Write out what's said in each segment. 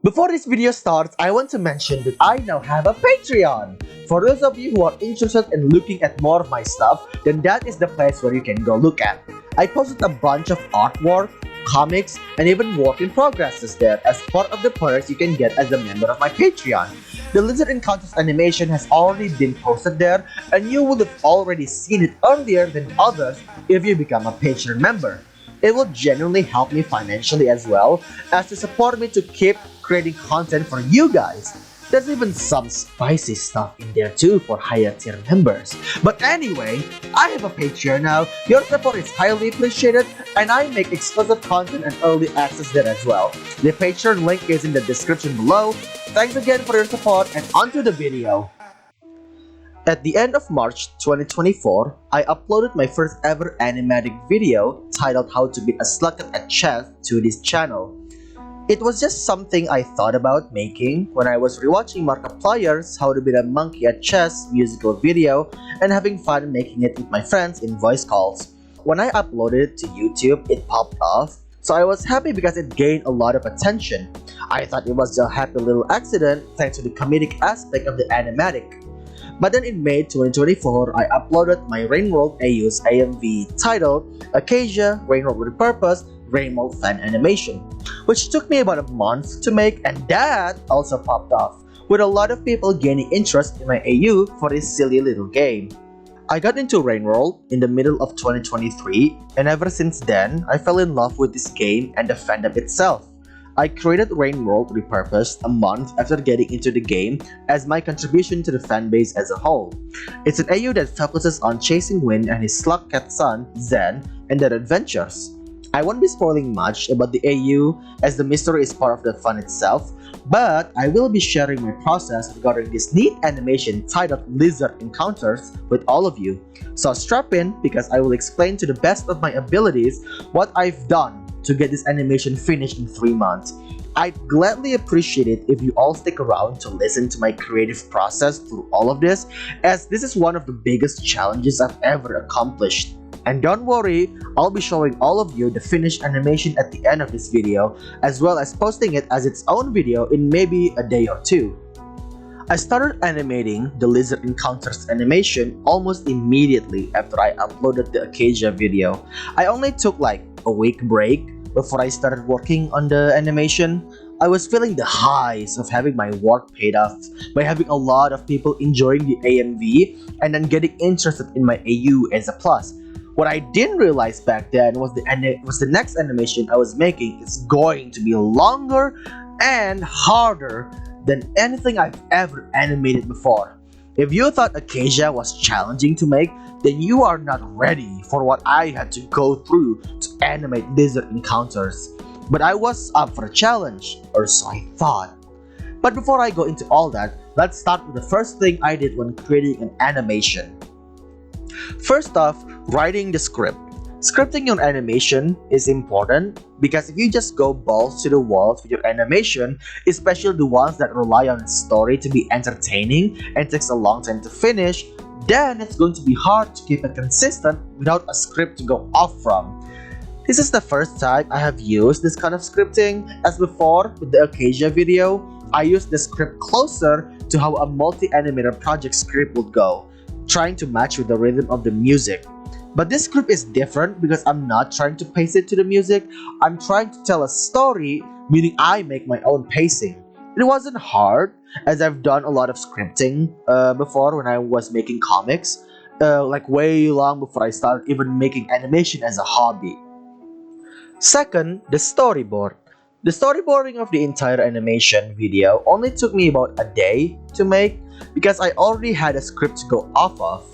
Before this video starts, I want to mention that I now have a Patreon. For those of you who are interested in looking at more of my stuff, then that is the place where you can go look at. I posted a bunch of artwork, comics, and even work in progresses there as part of the perks you can get as a member of my Patreon. The Lizard Encounters animation has already been posted there, and you would have already seen it earlier than others if you become a Patreon member. It will genuinely help me financially as well as to support me to keep creating content for you guys. There's even some spicy stuff in there too for higher tier members. But anyway, I have a Patreon now. Your support is highly appreciated and I make exclusive content and early access there as well. The Patreon link is in the description below. Thanks again for your support and onto the video. At the end of March 2024, I uploaded my first ever animatic video titled How to Beat a Slugget at Chess to this channel. It was just something I thought about making when I was rewatching Markiplier's How to Beat a Monkey at Chess musical video and having fun making it with my friends in voice calls. When I uploaded it to YouTube, it popped off, so I was happy because it gained a lot of attention. I thought it was a happy little accident thanks to the comedic aspect of the animatic. But then in May 2024, I uploaded my Rainworld AU's AMV titled Acacia Rainworld with Purpose Rainworld Fan Animation, which took me about a month to make, and that also popped off, with a lot of people gaining interest in my AU for this silly little game. I got into Rainworld in the middle of 2023, and ever since then, I fell in love with this game and the fandom itself. I created Rainworld Repurposed a month after getting into the game as my contribution to the fanbase as a whole. It's an AU that focuses on chasing Win and his slug cat son, Zen, and their adventures. I won't be spoiling much about the AU as the mystery is part of the fun itself, but I will be sharing my process regarding this neat animation titled Lizard Encounters with all of you. So strap in because I will explain to the best of my abilities what I've done to get this animation finished in 3 months. I'd gladly appreciate it if you all stick around to listen to my creative process through all of this, as this is one of the biggest challenges I've ever accomplished. And don't worry, I'll be showing all of you the finished animation at the end of this video, as well as posting it as its own video in maybe a day or two. I started animating the Lizard Encounters animation almost immediately after I uploaded the Acacia video. I only took like a week break before I started working on the animation. I was feeling the highs of having my work paid off by having a lot of people enjoying the AMV and then getting interested in my AU as a plus. What I didn't realize back then was the next animation I was making is going to be longer and harder than anything I've ever animated before. If you thought Acacia was challenging to make, then you are not ready for what I had to go through to animate Lizard Encounters. But I was up for a challenge, or so I thought. But before I go into all that, let's start with the first thing I did when creating an animation. First off, writing the script. Scripting your animation is important because if you just go balls to the walls with your animation, especially the ones that rely on its story to be entertaining and takes a long time to finish, then it's going to be hard to keep it consistent without a script to go off from. This is the first time I have used this kind of scripting, as before with the Acacia video, I used the script closer to how a multi-animator project script would go, trying to match with the rhythm of the music. But this script is different because I'm not trying to pace it to the music, I'm trying to tell a story, meaning I make my own pacing. It wasn't hard, as I've done a lot of scripting before when I was making comics, like way long before I started even making animation as a hobby. Second, the storyboard. The storyboarding of the entire animation video only took me about a day to make because I already had a script to go off of.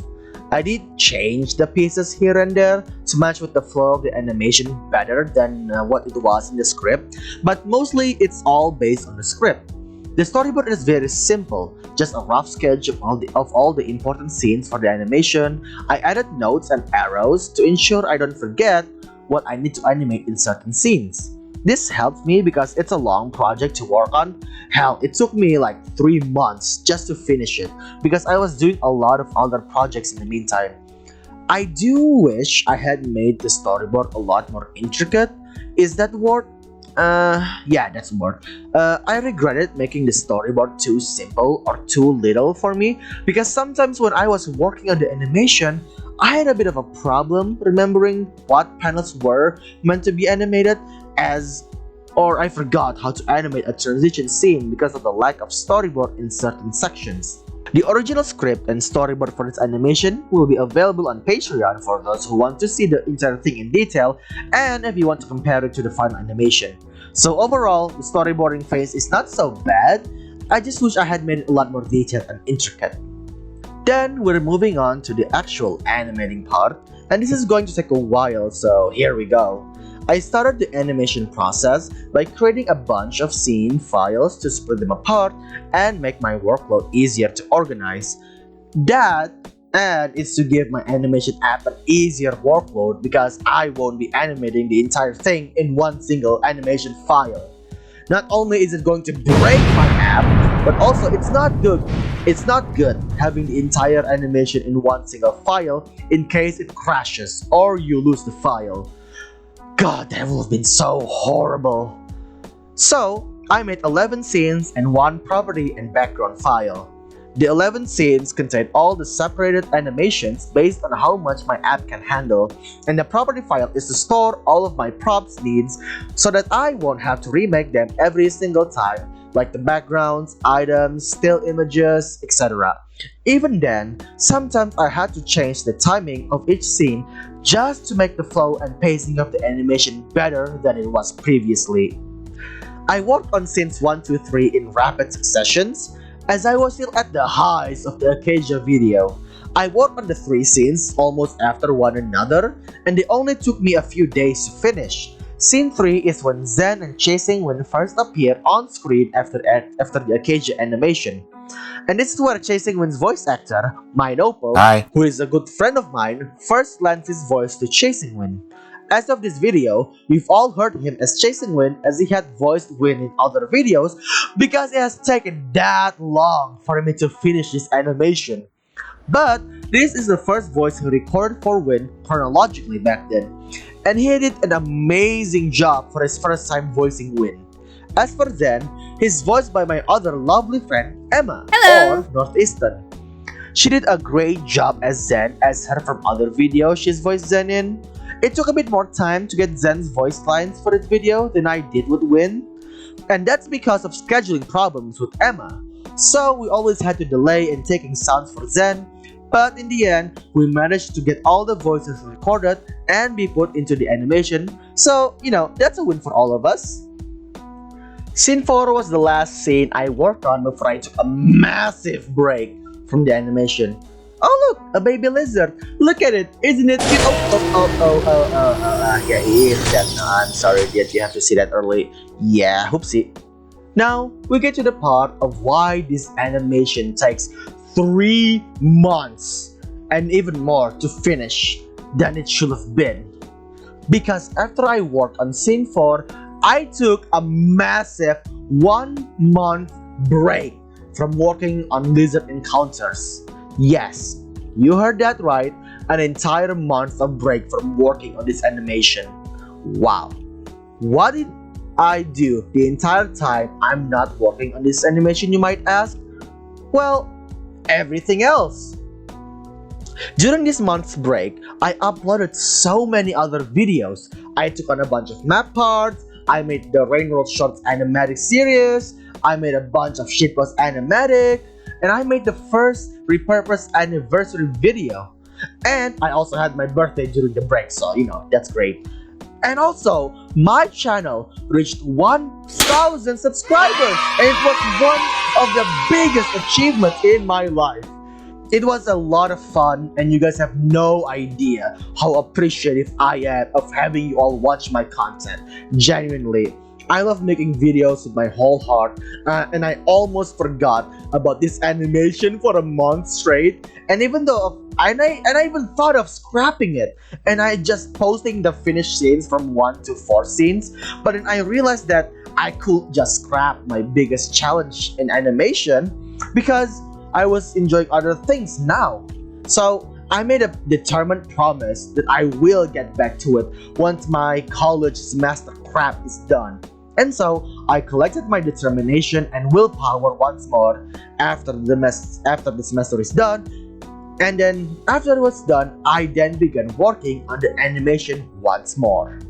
I did change the pieces here and there to match with the flow of the animation better than what it was in the script, but mostly it's all based on the script. The storyboard is very simple, just a rough sketch of all the important scenes for the animation. I added notes and arrows to ensure I don't forget what I need to animate in certain scenes. This helped me because it's a long project to work on. Hell, it took me like 3 months just to finish it because I was doing a lot of other projects in the meantime. I do wish I had made the storyboard a lot more intricate. Is that word? Yeah, that's more. I regretted making the storyboard too simple or too little for me because sometimes when I was working on the animation, I had a bit of a problem remembering what panels were meant to be animated as, or I forgot how to animate a transition scene because of the lack of storyboard in certain sections. The original script and storyboard for this animation will be available on Patreon for those who want to see the entire thing in detail and if you want to compare it to the final animation. So overall, the storyboarding phase is not so bad, I just wish I had made it a lot more detailed and intricate. Then we're moving on to the actual animating part, and this is going to take a while, so here we go. I started the animation process by creating a bunch of scene files to split them apart and make my workload easier to organize. That and is to give my animation app an easier workload because I won't be animating the entire thing in one single animation file. Not only is it going to break my app, but also it's not good. It's not good having the entire animation in one single file in case it crashes or you lose the file. God, that would have been so horrible. So, I made 11 scenes and one property and background file. The 11 scenes contain all the separated animations based on how much my app can handle, and the property file is to store all of my props needs so that I won't have to remake them every single time, like the backgrounds, items, still images, etc. Even then, sometimes I had to change the timing of each scene just to make the flow and pacing of the animation better than it was previously. I worked on scenes 1, 2, 3 in rapid successions, as I was still at the highs of the Acacia video. I worked on the 3 scenes almost after one another, and they only took me a few days to finish. Scene 3 is when Zen and Chasing Wind first appear on screen after the Acacia animation. And this is where Chasing Wind's voice actor, Minopo, Hi. who is a good friend of mine, first lends his voice to Chasing Wind. As of this video, we've all heard him as Chasing Wind as he had voiced Wind in other videos because it has taken that long for me to finish this animation. But this is the first voice he recorded for Wind chronologically back then, and he did an amazing job for his first time voicing Wind. As for Zen, he's voiced by my other lovely friend Emma, Hello. or Northeastern. She did a great job as Zen as her from other videos she's voiced Zen in. It took a bit more time to get Zen's voice lines for this video than I did with Win, and that's because of scheduling problems with Emma. So we always had to delay in taking sounds for Zen, but in the end, we managed to get all the voices recorded and be put into the animation, so that's a win for all of us. Scene 4 was the last scene I worked on before I took a massive break from the animation. Oh look, a baby lizard. Look at it, isn't it cute? Yeah, he is dead. No, I'm sorry that you have to see that early. Yeah, oopsie. Now, we get to the part of why this animation takes 3 months and even more to finish than it should have been. Because after I worked on scene 4, I took a massive 1 month break from working on lizard encounters. Yes, you heard that right, an entire month of break from working on this animation. Wow. What did I do the entire time I'm not working on this animation, you might ask? Well, everything else. During this month's break, I uploaded so many other videos. I took on a bunch of map parts, I made the Rainworld Shorts animatic series, I made a bunch of shitpost animatic, and I made the first repurposed anniversary video. And I also had my birthday during the break, so that's great. And also, my channel reached 1,000 subscribers, and it was one of the biggest achievements in my life. It was a lot of fun, and you guys have no idea how appreciative I am of having you all watch my content. Genuinely. I love making videos with my whole heart, and I almost forgot about this animation for a month straight. And even though I even thought of scrapping it, and I just posting the finished scenes from 1 to 4 scenes. But then I realized that I could just scrap my biggest challenge in animation because I was enjoying other things now. So I made a determined promise that I will get back to it once my college semester crap is done. And so I collected my determination and willpower once more after the semester is done. And then after it was done, I then began working on the animation once more.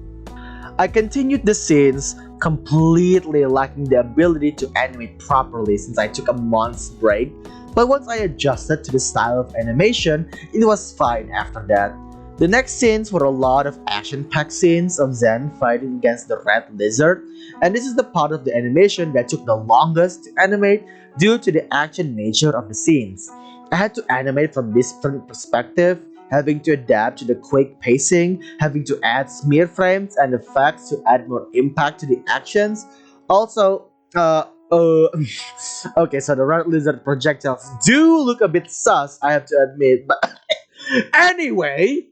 I continued the scenes, completely lacking the ability to animate properly since I took a month's break. But once I adjusted to the style of animation, it was fine after that. The next scenes were a lot of action-packed scenes of Zen fighting against the red lizard, and this is the part of the animation that took the longest to animate due to the action nature of the scenes. I had to animate from different perspective, having to adapt to the quick pacing, having to add smear frames and effects to add more impact to the actions. Also, okay, so the red lizard projectiles do look a bit sus, I have to admit. But anyway,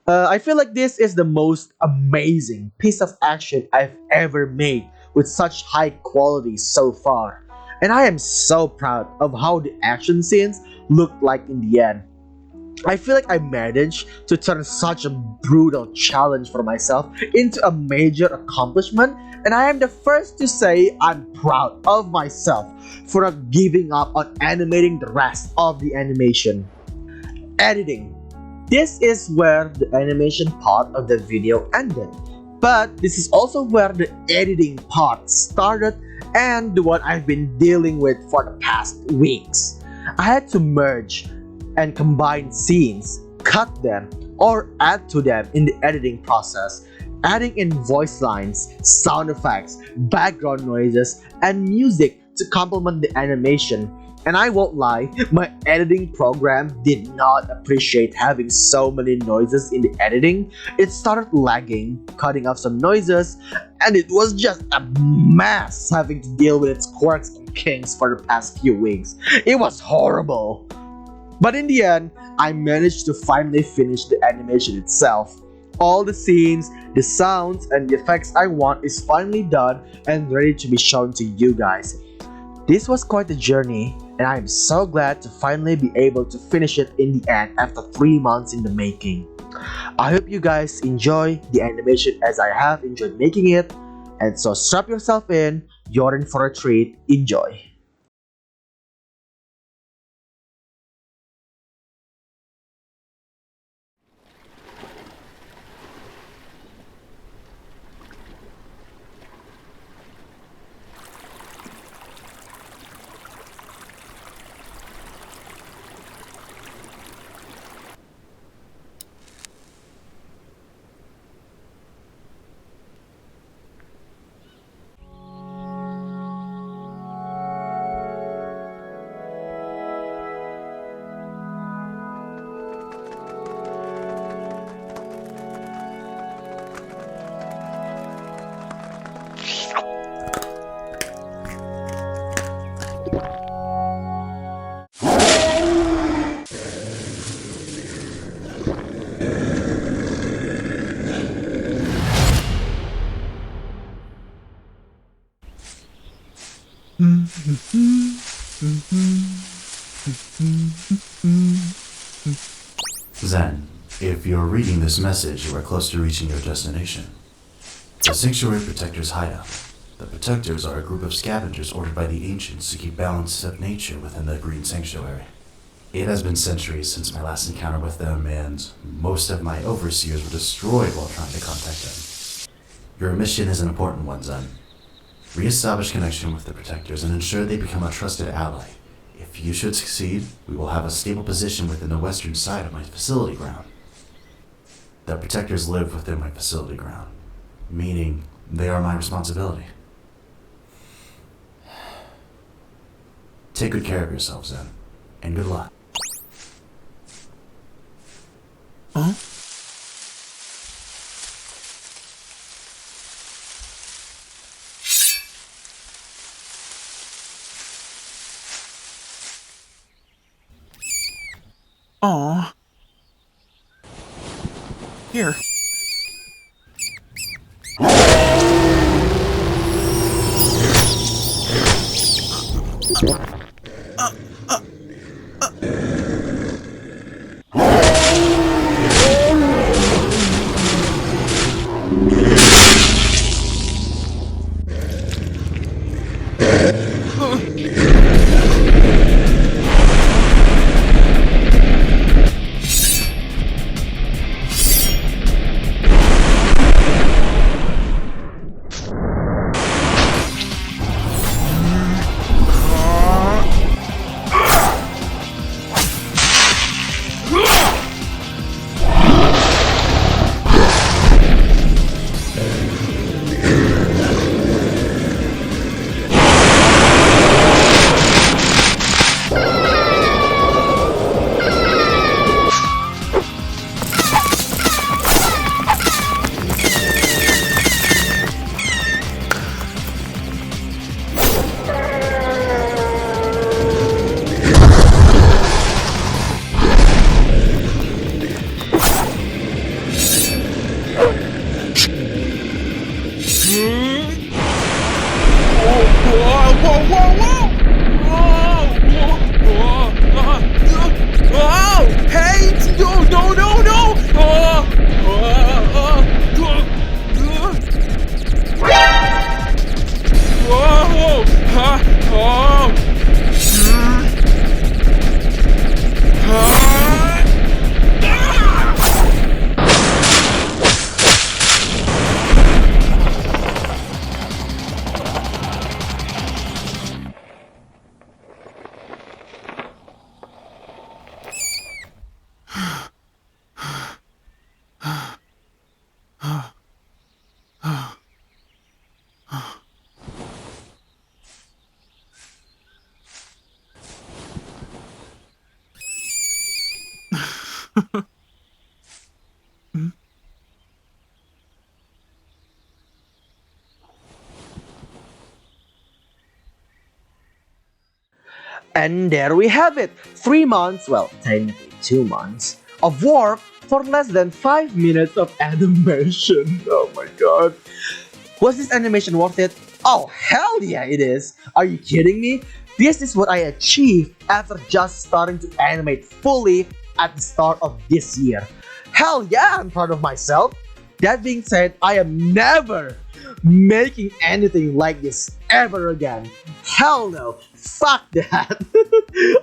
I feel like this is the most amazing piece of action I've ever made with such high quality so far. And I am so proud of how the action scenes looked like in the end. I feel like I managed to turn such a brutal challenge for myself into a major accomplishment, and I am the first to say I'm proud of myself for not giving up on animating the rest of the animation. Editing. This is where the animation part of the video ended, but this is also where the editing part started and the one I've been dealing with for the past weeks. I had to merge and combine scenes, cut them, or add to them in the editing process, adding in voice lines, sound effects, background noises, and music to complement the animation. And I won't lie, my editing program did not appreciate having so many noises in the editing. It started lagging, cutting off some noises, and it was just a mess having to deal with its quirks and kinks for the past few weeks. It was horrible. But in the end, I managed to finally finish the animation itself. All the scenes, the sounds, and the effects I want is finally done and ready to be shown to you guys. This was quite a journey, and I am so glad to finally be able to finish it in the end after 3 months in the making. I hope you guys enjoy the animation as I have enjoyed making it, and so strap yourself in, you're in for a treat, enjoy. Zen, if you're reading this message, you are close to reaching your destination. The Sanctuary Protectors Hideout. The Protectors are a group of scavengers ordered by the ancients to keep balance of nature within the Green Sanctuary. It has been centuries since my last encounter with them, and most of my overseers were destroyed while trying to contact them. Your mission is an important one, Zen. Re-establish connection with the Protectors and ensure they become a trusted ally. If you should succeed, we will have a stable position within the western side of my facility ground. The Protectors live within my facility ground, meaning they are my responsibility. Take good care of yourself, Zen, and good luck. Huh? Aw. Here. And there we have it! 3 months, well, technically 2 months, of work for less than 5 minutes of animation. Oh my god. Was this animation worth it? Oh, hell yeah, it is! Are you kidding me? This is what I achieved after just starting to animate fully at the start of this year. Hell yeah, I'm proud of myself! That being said, I am never making anything like this ever again. Hell no! Fuck that!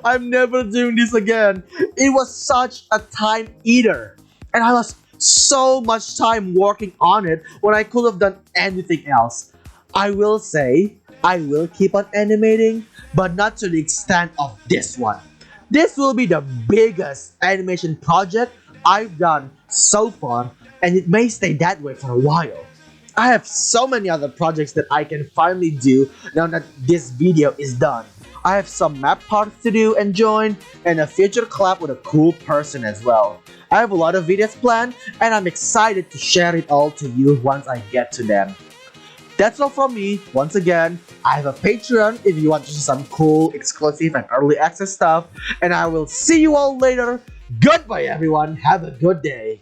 I'm never doing this again. It was such a time eater. And I lost so much time working on it when I could have done anything else. I will say, I will keep on animating, but not to the extent of this one. This will be the biggest animation project I've done so far, and it may stay that way for a while. I have so many other projects that I can finally do now that this video is done. I have some map parts to do and join, and a future collab with a cool person as well. I have a lot of videos planned, and I'm excited to share it all to you once I get to them. That's all from me. Once again, I have a Patreon if you want to see some cool, exclusive, and early access stuff, and I will see you all later. Goodbye everyone, have a good day.